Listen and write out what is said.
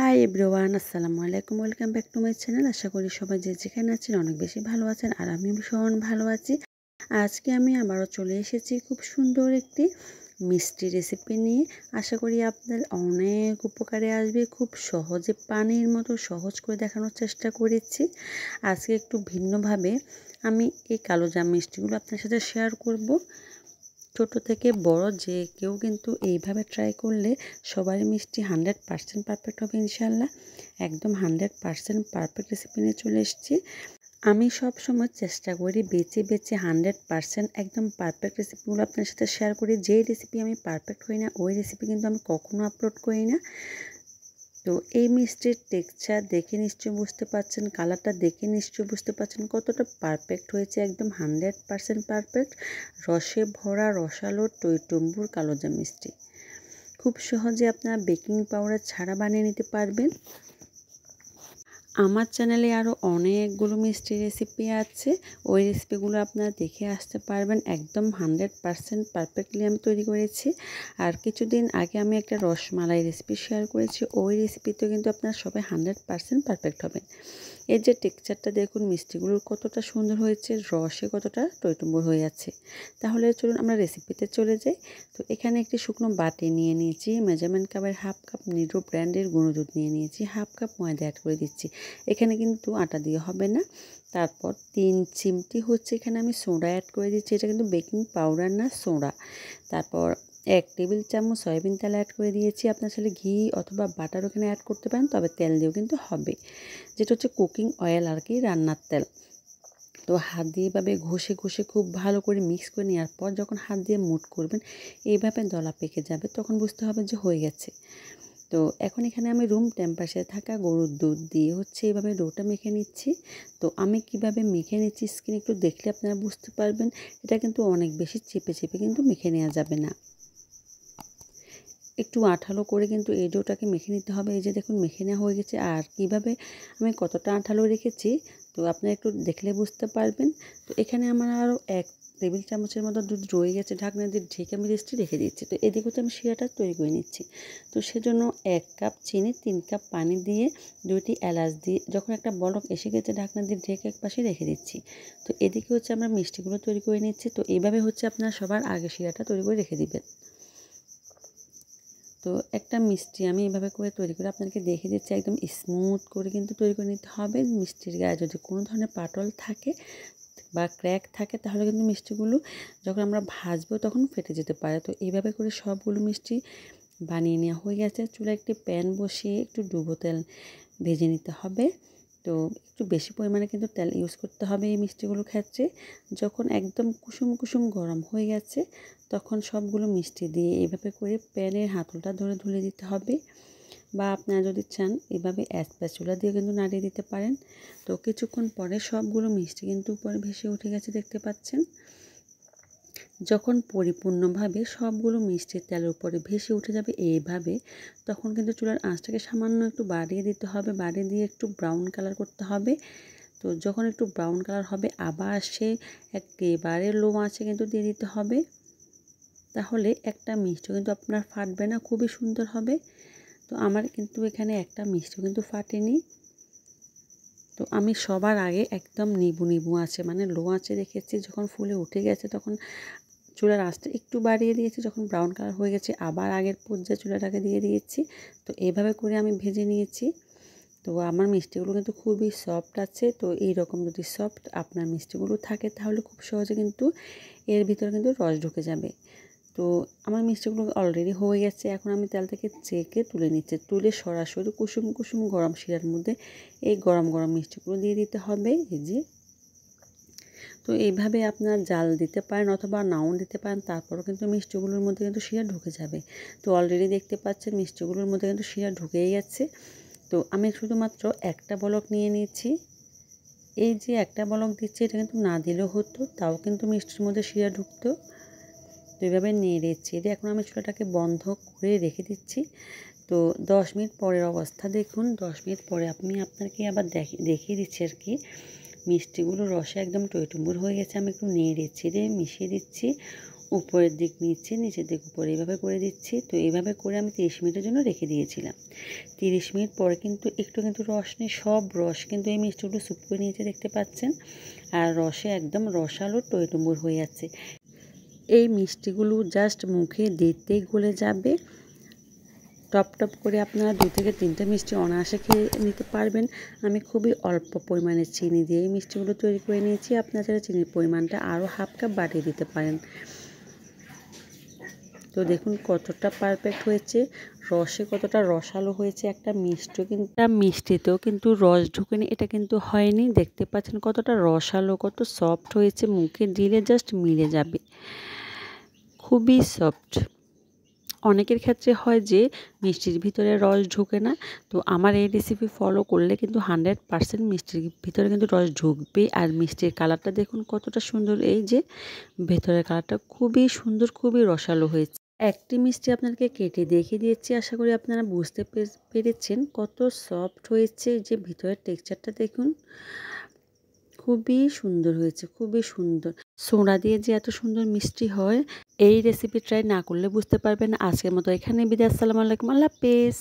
High everyone, আসসালামু আলাইকুম। Welcome back to my channel. আশা করি সবাই যে যেখানে আছেন অনেক বেশি ভালো আছেন, আর আমি ভীষণ ভালো আছি। আজকে আমি আবারও চলে এসেছি খুব সুন্দর একটি মিষ্টি রেসিপি নিয়ে। আশা করি আপনাদের অনেক উপকারে আসবে। খুব সহজে পানির মতো সহজ করে দেখানোর চেষ্টা করেছি। আজকে একটু ভিন্নভাবে আমি এই কালোজাম মিষ্টিগুলো আপনার সাথে শেয়ার করব। ছোট থেকে বড় যে কেউ কিন্তু এইভাবে ট্রাই করলে সবারই মিষ্টি 100% পারফেক্ট হবে ইনশাল্লাহ। একদম 100% পারফেক্ট রেসিপি নিয়ে চলে এসেছি। আমি সব সময় চেষ্টা করি বেছে বেছে 100% একদম পারফেক্ট রেসিপিগুলো আপনার সাথে শেয়ার করি। যেই রেসিপি আমি পারফেক্ট হই না ওই রেসিপি কিন্তু আমি কখনো আপলোড করি না। তো এই মিষ্টির টেক্সচার দেখে নিশ্চয়ই বুঝতে পারছেন, কালারটা দেখে নিশ্চয়ই বুঝতে পারছেন কতটা পারফেক্ট হয়েছে। একদম 100% পারফেক্ট, রসে ভরা রসালো টইটুম্বুর কালোজাম মিষ্টি। খুব সহজে আপনারা বেকিং পাউডার ছাড়া বানিয়ে নিতে পারবেন। আমার চ্যানেলে আরও অনেকগুলো মিষ্টি রেসিপি আছে, ওই রেসিপিগুলো আপনারা দেখে আসতে পারবেন। একদম 100% পারফেক্টলি আমি তৈরি করেছি। আর কিছুদিন আগে আমি একটা রসমালাই রেসিপি শেয়ার করেছি, ওই রেসিপিতেও কিন্তু আপনারা সবাই 100% পারফেক্ট হবেন। এর যে টেক্সচারটা দেখুন মিষ্টিগুলোর কতটা সুন্দর হয়েছে, রসে কতটা টইটুম্বুর হয়ে আছে। তাহলে চলুন আমরা রেসিপিতে চলে যাই। তো এখানে একটি শুকনো বাটি নিয়ে নিয়েছি, মেজারমেন্ট কাপের হাফ কাপ নিডো ব্র্যান্ডের গুঁড়ো দুধ নিয়ে নিয়েছি, হাফ কাপ ময়দা অ্যাড করে দিচ্ছি। এখানে কিন্তু আটা দিয়ে হবে না। তারপর 3 চিমটি হচ্ছে এখানে আমি সোডা অ্যাড করে দিচ্ছি, এটা কিন্তু বেকিং পাউডার না, সোডা। তারপর 1 টেবিল চামচ সয়াবিন তেল অ্যাড করে দিয়েছি। আপনার সাথে ঘি অথবা বাটার ওখানে অ্যাড করতে পারেন, তবে তেল দিয়েও কিন্তু হবে, যেটা হচ্ছে কুকিং অয়েল আর কি, রান্নার তেল। তো হাত দিয়ে এভাবে ঘষে ঘষে খুব ভালো করে মিক্স করে নেওয়ার পর যখন হাত দিয়ে মুট করবেন এইভাবে দলা পেকে যাবে, তখন বুঝতে হবে যে হয়ে গেছে। তো এখন এখানে আমি রুম টেম্পারেচারে থাকা গরুর দুধ দিয়ে হচ্ছে এইভাবে ডোটা মেখে নিচ্ছি। তো আমি কিভাবে মেখে নিচ্ছি স্কিন একটু দেখলে আপনারা বুঝতে পারবেন। এটা কিন্তু অনেক বেশি চেপে চেপে কিন্তু মেখে নেওয়া যাবে না, একটু আঠালো করে কিন্তু এই ডোটাকে মেখে নিতে হবে। এই যে দেখুন মেখে নেওয়া হয়ে গেছে। আর কিভাবে আমি কতটা আঠালো রেখেছি তো আপনারা একটু দেখলে বুঝতে পারবেন। তো এখানে আমার আরও 1 টেবিল চামচের মতো দুধ রয়ে গেছে, ঢাকনা দিয়ে ঢেকে আমি রেস্টে রেখে দিচ্ছি। তো এদিকে হচ্ছে আমি শিরাটা তৈরি করে নিচ্ছি। তো সেজন্য 1 কাপ চিনি, 3 কাপ পানি দিয়ে 2টি এলাচ দিয়ে যখন একটা বলক এসে গেছে ঢাকনা দিয়ে ঢেকে এক পাশে রেখে দিচ্ছি। তো এদিকে হচ্ছে আমরা মিষ্টিগুলো তৈরি করে নিচ্ছি। তো এইভাবে হচ্ছে আপনারা সবার আগে শিরাটা তৈরি করে রেখে দিবেন। তো একটা মিষ্টি আমি এভাবে করে তৈরি করে আপনাদেরকে দেখিয়ে দিচ্ছি। একদম স্মুথ করে কিন্তু তৈরি করে নিতে হবে। মিষ্টির গায়ে যদি কোনো ধরনের পাটল থাকে বা ক্র্যাক থাকে তাহলে কিন্তু মিষ্টিগুলো যখন আমরা ভাজবো তখন ফেটে যেতে পারে। তো এইভাবে করে সবগুলো মিষ্টি বানিয়ে নেওয়া হয়ে গেছে। চুলায় একটি প্যান বসিয়ে একটু ডুবো তেল ভেজে নিতে হবে। তো একটু বেশি পরিমাণে কিন্তু তেল ইউজ করতে হবে এই মিষ্টিগুলো ক্ষেত্রে। যখন একদম কুসুম কুসুম গরম হয়ে গেছে তখন সবগুলো মিষ্টি দিয়ে এভাবে করে প্যানের হাতলটা ধরে ধুলে দিতে হবে, বা আপনারা যদি চান এভাবে স্প্যাচুলা দিয়ে কিন্তু নাড়িয়ে দিতে পারেন। তো কিছুক্ষণ পরে সবগুলো মিষ্টি কিন্তু উপরে ভেসে উঠে গেছে, দেখতে পাচ্ছেন। যখন পরিপূর্ণভাবে সবগুলো মিষ্টির তেলের উপরে ভেসে উঠে যাবে এইভাবে, তখন কিন্তু চুলার আঁচটাকে সামান্য একটু বাড়িয়ে দিতে হবে, বাড়িয়ে দিয়ে একটু ব্রাউন কালার করতে হবে। তো যখন একটু ব্রাউন কালার হবে আবার সে একেবারে লো আঁচে কিন্তু দিয়ে দিতে হবে। তাহলে একটা মিষ্টি কিন্তু আপনার ফাটবে না, খুবই সুন্দর হবে। তো আমার কিন্তু এখানে একটা মিষ্টি কিন্তু ফাটেনি। তো আমি সবার আগে একদম নিবু নিবু আঁচে মানে লো আঁচে রেখেছি। যখন ফুলে উঠে গেছে তখন চুলার আঁচটা একটু বাড়িয়ে দিয়েছি। যখন ব্রাউন কালার হয়ে গেছে আবার আগের পর্যায়ে চুলাটাকে দিয়ে দিয়েছি। তো এইভাবে করে আমি ভেজে নিয়েছি। তো আমার মিষ্টিগুলো কিন্তু খুবই সফট আছে। তো এইরকম যদি সফট আপনার মিষ্টিগুলো থাকে তাহলে খুব সহজে কিন্তু এর ভিতরে কিন্তু রস ঢুকে যাবে। তো আমার মিষ্টিগুলো অলরেডি হয়ে গেছে। এখন আমি তেল থেকে ছেঁকে তুলে নিচ্ছি। তুলে সরাসরি কুসুম কুসুম গরম শিরার মধ্যে এই গরম গরম মিষ্টিগুলো দিয়ে দিতে হবে। এই যে, তো এইভাবে আপনার জাল দিতে পারেন অথবা নাও দিতে পারেন, তারপরও কিন্তু মিষ্টিগুলোর মধ্যে কিন্তু শিরা ঢুকে যাবে। তো অলরেডি দেখতে পাচ্ছেন মিষ্টিগুলোর মধ্যে কিন্তু শিরা ঢুকেই গেছে। তো আমি শুধুমাত্র একটা বলক নিয়ে নিয়েছি। এই যে একটা বলক দিচ্ছি এটা কিন্তু না দিলেও হতো, তাও কিন্তু মিষ্টির মধ্যে শিরা ঢুকতো। তো এইভাবে নেড়ে চেড়ে এখন আমি চুলাটাকে বন্ধ করে রেখে দিচ্ছি। তো 10 মিনিট পরের অবস্থা দেখুন। 10 মিনিট পরে আমি আপনাকে আবার দেখিয়ে দিচ্ছি আর কি। মিষ্টিগুলো রসে একদম টইটুম্বুর হয়ে গেছে। আমি একটু নেড়ে চেড়ে মিশিয়ে দিচ্ছি। উপরের দিক নিচে, নিচের দিক উপরে এইভাবে করে দিচ্ছি। তো এইভাবে করে আমি 30 মিনিটের জন্য রেখে দিয়েছিলাম। 30 মিনিট পরে কিন্তু একটু কিন্তু রস নেই, সব রস কিন্তু এই মিষ্টিগুলো স্যুপ করে নিয়েছে দেখতে পাচ্ছেন। আর রসে একদম রসালো টইটুম্বুর হয়ে যাচ্ছে। এই মিষ্টিগুলো জাস্ট মুখে দিতেই গলে যাবে। টপ টপ করে আপনারা 2 থেকে 3টা মিষ্টি অনায়াসে খেয়ে নিতে পারবেন। আমি খুবই অল্প পরিমাণে চিনি দিয়ে এই মিষ্টিগুলো তৈরি করে নিয়েছি। আপনারা চাইলে চিনির পরিমাণটা আরও হাফ কাপ বাড়িয়ে দিতে পারেন। তো দেখুন কতটা পারফেক্ট হয়েছে, রসে কতটা রসালো হয়েছে। একটা মিষ্টিতেও কিন্তু রস ঢুকেনি, এটা কিন্তু হয়নি। দেখতে পাচ্ছেন কতটা রসালো, কত সফট হয়েছে, মুখে দিলে জাস্ট মিলে যাবে, খুবই সফট। অনেকের ক্ষেত্রে হয় যে মিষ্টির ভিতরে রস ঢোকে না, তো আমার এই রেসিপি ফলো করলে কিন্তু 100% মিষ্টির ভিতরে কিন্তু রস ঢুকবে। আর মিষ্টির কালারটা দেখুন কতটা সুন্দর, এই যে ভেতরের কালারটা খুবই সুন্দর, খুবই রসালো হয়েছে। একটি মিষ্টি আপনাদেরকে কেটে দেখিয়ে দিয়েছি, আশা করি আপনারা বুঝতে পেরেছেন কত সফট হয়েছে। যে ভিতরের টেক্সচারটা দেখুন, খুবই সুন্দর হয়েছে, খুবই সুন্দর। সোডা দিয়ে যে এত সুন্দর মিষ্টি হয়, এই রেসিপি ট্রাই না করলে বুঝতে পারবেন না। আজকের মতো এখানে বিদায়, আসসালামু আলাইকুম, আল্লাহ হাফেজ।